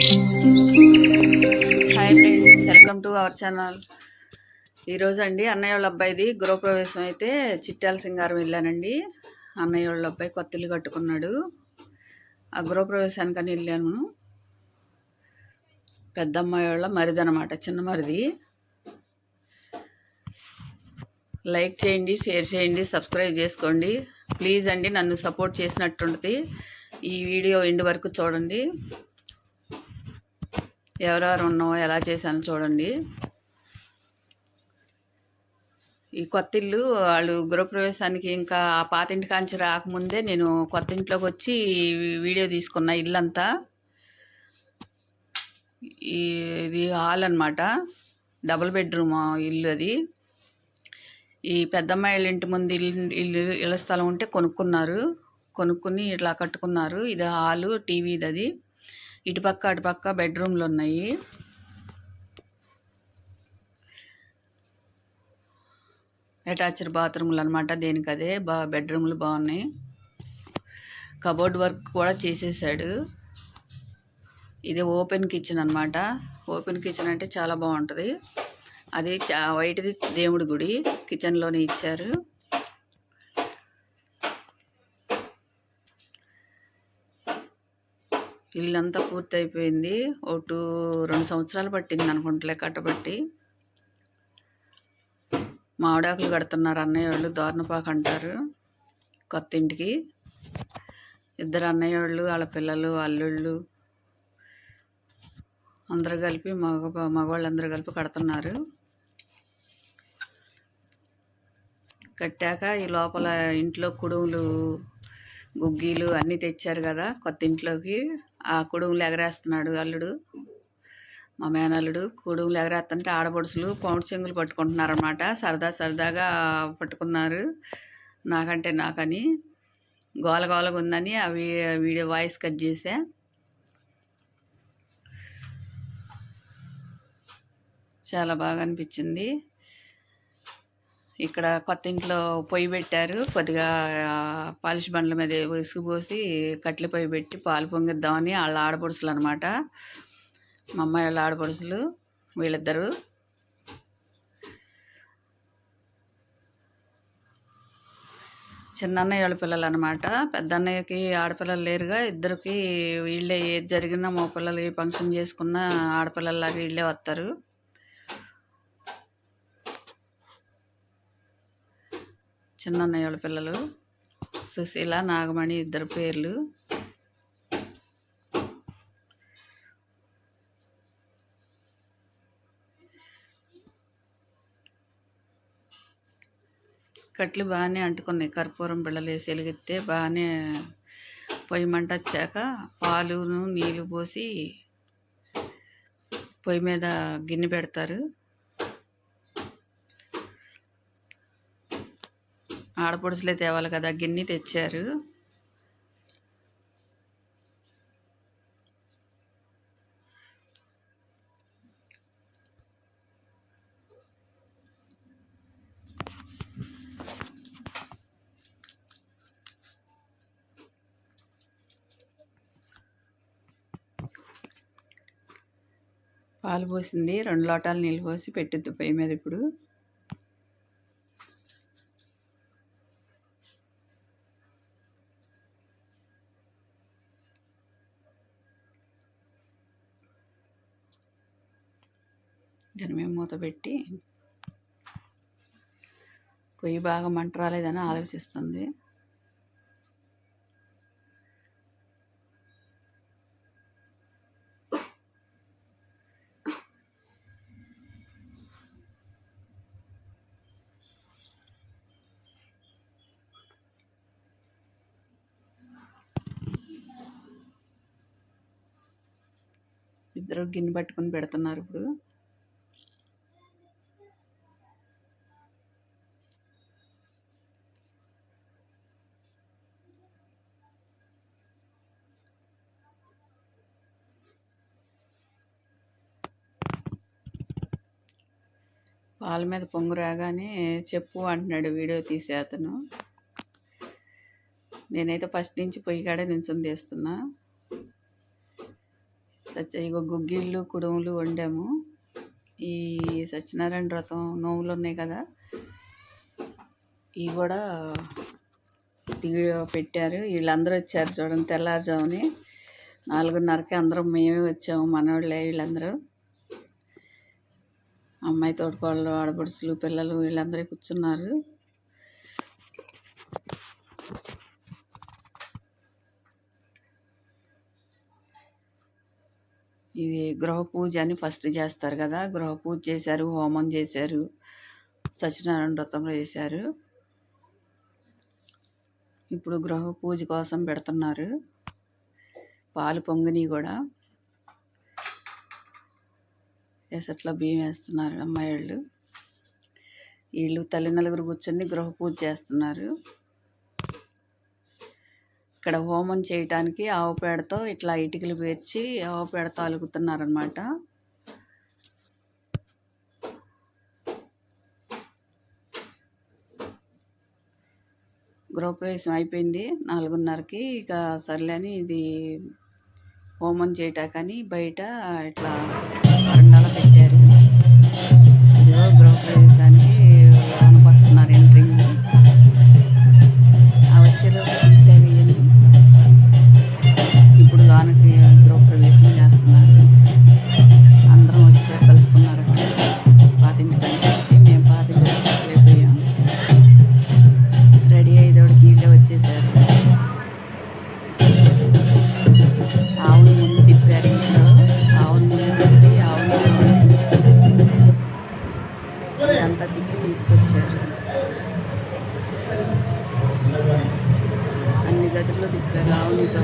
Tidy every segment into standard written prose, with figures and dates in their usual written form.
Hi friends, welcome to our channel. ఈరోజు అండి అన్నయ్య వాళ్ళ అబ్బాయిది గృహప్రవేశం అయితే చిట్యాల సింగారం వెళ్ళానండి. అన్నయ్య వాళ్ళ అబ్బాయి కొత్త ఇల్లు కట్టుకున్నాడు. ఆ గృహప్రవేశానికని వెళ్ళాను. పెద్ద అమ్మాయి వాళ్ళ మరిది అనమాట, చిన్న మరిది. లైక్ చేయండి, షేర్ చేయండి, సబ్స్క్రైబ్ చేసుకోండి ప్లీజ్ అండి. నన్ను సపోర్ట్ చేసినట్టుంటుంది. ఈ వీడియో ఎండ్ వరకు చూడండి. ఎవరెవరు ఉన్నామో ఎలా చేశానో చూడండి. ఈ కొత్త ఇల్లు వాళ్ళు గృహప్రవేశానికి ఇంకా ఆ పాతింటి కాంచి రాకముందే నేను కొత్త ఇంట్లోకి వచ్చి వీడియో తీసుకున్నా. ఇల్లంతా ఇది హాల్ అనమాట, డబుల్ బెడ్రూమ్ ఇల్లు అది. ఈ పెద్దమ్మాయి వాళ్ళ ఇంటి ముందు ఇళ్ళ స్థలం ఉంటే కొనుక్కుని ఇట్లా కట్టుకున్నారు. ఇది హాలు, టీవీది అది. ఇటుపక్క అటుపక్క బెడ్రూమ్లు ఉన్నాయి. అటాచ్డ్ బాత్రూమ్లు అనమాట, దేనికి అదే. బెడ్రూమ్లు బాగున్నాయి. కబోర్డ్ వర్క్ కూడా చేసేసాడు. ఇది ఓపెన్ కిచెన్ అనమాట. ఓపెన్ కిచెన్ అంటే చాలా బాగుంటుంది. అది వైట్ది దేవుడి గుడి కిచెన్లోనే ఇచ్చారు. ఇల్లంతా పూర్తి అయిపోయింది. 2 సంవత్సరాలు పట్టింది అనుకుంటలే కట్టబట్టి. మామిడాకులు కడుతున్నారు అన్నయ్య వాళ్ళు. దోర్నపాకు అంటారు కొత్త ఇంటికి. ఇద్దరు అన్నయ్య వాళ్ళు, వాళ్ళ పిల్లలు, అల్లుళ్ళు అందరూ కలిపి మగవాళ్ళందరూ కలిపి కడుతున్నారు. కట్టాక ఈ లోపల ఇంట్లో కుడుములు, గుగ్గీలు అన్నీ తెచ్చారు కదా కొత్త ఇంట్లోకి. ఆ కుడుములు ఎగరేస్తున్నాడు అల్లుడు, మా మేనల్లుడు. కుడుములు ఎగరేస్తుంటే ఆడపడుచులు పౌండ్ చెంగులు పట్టుకుంటున్నారు అన్నమాట. సరదాగా పట్టుకున్నారు. నాకని గోలగోలగా ఉందని అవి వీడియో వాయిస్ కట్ చేసా. చాలా బాగా అనిపించింది. ఇక్కడ కొత్త ఇంట్లో పొయ్యి పెట్టారు. కొద్దిగా పాలిష్ బండ్ల మీద ఇసుగు పోసి కట్టెల పొయ్యి పెట్టి పాలు పొంగిద్దామని వాళ్ళ ఆడపడుచులు అనమాట. మా అమ్మాయి వాళ్ళ ఆడపడుచులు వీళ్ళిద్దరు. చిన్నన్నయ్య వాళ్ళ పిల్లలు అనమాట. పెద్ద అన్నయ్యకి ఆడపిల్లలు లేరుగా. ఇద్దరికి వీళ్ళే ఏది జరిగినా మా పిల్లలు ఏ ఫంక్షన్ చేసుకున్నా ఆడపిల్లలాగా వీళ్ళే వస్తారు. చిన్నన్నయ్య వాళ్ళ పిల్లలు సుశీల, నాగమణి ఇద్దరు పేర్లు. కట్లు బాగానే అంటుకున్నాయి. కర్పూరం బిళ్ళలు వేసి వెలిగితే బాగానే పొయ్యి మంట వచ్చాక పాలును నీళ్ళు పోసి పొయ్యి మీద గిన్నె పెడతారు. ఆడపడుచులే తేవాలి కదా, గిన్నె తెచ్చారు. పాలు పోసింది. 2 లోటాలు నీళ్ళు పోసి పెట్టిద్ది పొయ్యి మీద. ఇప్పుడు దాని మీద మూత పెట్టి పొయ్యి బాగా మంట రాలేదని ఆలోచిస్తుంది. ఇద్దరు గిన్నె పట్టుకుని పెడుతున్నారు. ఇప్పుడు పాల మీద పొంగు రాగానే చెప్పు అంటున్నాడు వీడియో తీసే అతను. నేనైతే ఫస్ట్ నుంచి పొయ్యి కాడే నించుని తీస్తున్నా. ఇగో గుగ్గిళ్ళు కుడుములు వండాము. ఈ సత్యనారాయణ వ్రతం నోములు ఉన్నాయి కదా, ఇవి కూడా పెట్టారు. వీళ్ళందరూ వచ్చారు చూడండి. తెల్లారుజాముని 4:30కి అందరం మేమే వచ్చాము, మనవాళ్ళే వీళ్ళందరూ. అమ్మాయి తోడుకోళ్ళు, ఆడపడుచులు, పిల్లలు వీళ్ళందరూ కూర్చున్నారు. ఇది గృహ పూజ అని ఫస్ట్ చేస్తారు కదా, గృహ పూజ చేశారు, హోమం చేశారు, సత్యనారాయణ వ్రతంలో చేశారు. ఇప్పుడు గృహ పూజ కోసం పెడుతున్నారు. పాలు పొంగిని కూడా ఎసట్లో బియ్యం వేస్తున్నారు అమ్మాయి వాళ్ళు. వీళ్ళు తల్లి నలుగురు కూర్చొని గృహ పూజ చేస్తున్నారు. ఇక్కడ హోమం చేయటానికి ఆవు పేడతో ఇట్లా ఇటుకలు పేర్చి ఆవు పేడతో అలుగుతున్నారనమాట. గృహప్రవేశం అయిపోయింది 4:30కి. ఇక సర్లేని ఇది హోమం చేయటాకని బయట ఇట్లా వరండాలో పెట్టారు. ఇదిగో గృహప్రవేశానికి లోనకి వస్తున్నారు, ఎంట్రింగ్. వచ్చేలోపు తీసేవి ఇవన్నీ. ఇప్పుడు లోనకి గృహప్రవేశం చేస్తున్నారు. అందరం వచ్చారు, కలుసుకున్నారు. అక్కడ పాతింటి కంటే వచ్చి మేము పాతింటి అయిపోయాం. రెడీ అయ్యేదోడికి వీళ్ళే వచ్చేసారు. ఆవుని ముందు తిప్పారు. ఇంట్లో ఆవుని ముందు తిప్పి ఆవుని అంతా తిప్పి తీసుకొచ్చారు. అన్ని గదుల్లో తిప్పారు ఆవునితో.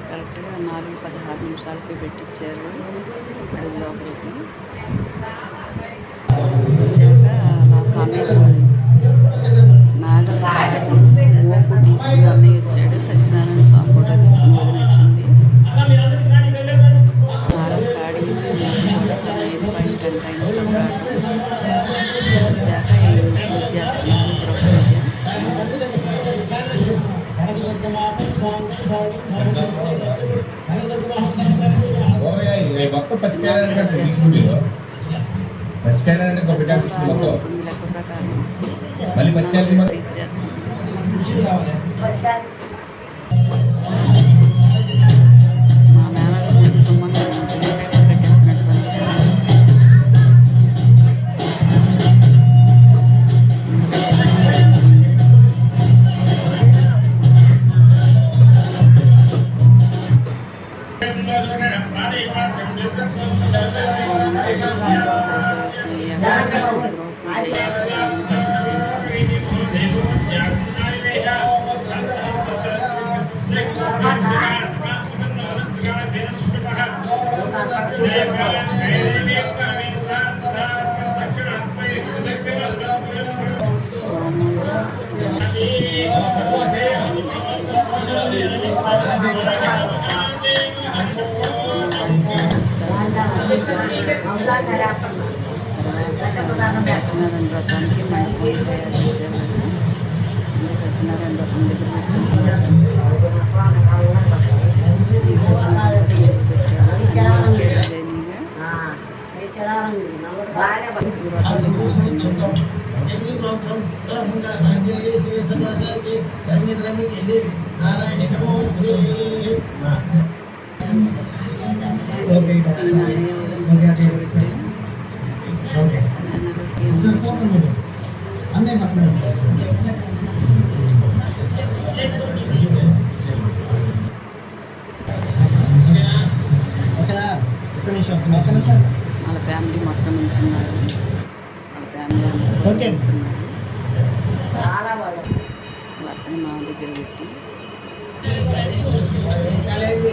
కరెక్ట్గా 4:16 నిమిషాలకి పెట్టించారు అడుగు లోపలికి. వచ్చాక నా కాలేజ్ నాగల కాడి మోపు తీసుకుని అన్నయ్య వచ్చాడు. సత్యనారాయణ స్వామి ఫోటో తీసుకుని వదిన వచ్చింది. నాగల కాడి కూడా 15.10 వచ్చాక పూజ చేస్తున్నారు. గృహ పూజ. లెక్క ప్రకారం తీసేస్తాం. మా మేనల్ ముందు తుమ్మని కట్టేస్తున్నట్టు సత్యనారాయణ వ్రతానికి మండపం తయారు చేసాం కదా. ఇంకా సత్యనారాయణ వ్రతం దగ్గర వచ్చాము. సత్యనారాయణ వ్రతం దగ్గరికి వచ్చాము. ఈ వ్రతం దగ్గరికి వచ్చింది. ఓకే ఈయన అన్నయ్య వదిన ఓకే కూర్చోబెట్టి ఓకే మేనల్లుడికి సార్ అమ్మాయికి ఫోటో మీరు అన్నయ్య పక్కన ఉంటారు. ఓకేనా ఒక్క నిమిషం ఒక్క నిమిషం వాళ్ళ ఫ్యామిలీ మొత్తం నిల్చున్నారు. వాళ్ళ ఫ్యామిలీ అందరూ ఓకే. వెళ్తున్నారు. వాళ్ళ అత్తని మామ దగ్గర పెట్టి కాలేజీ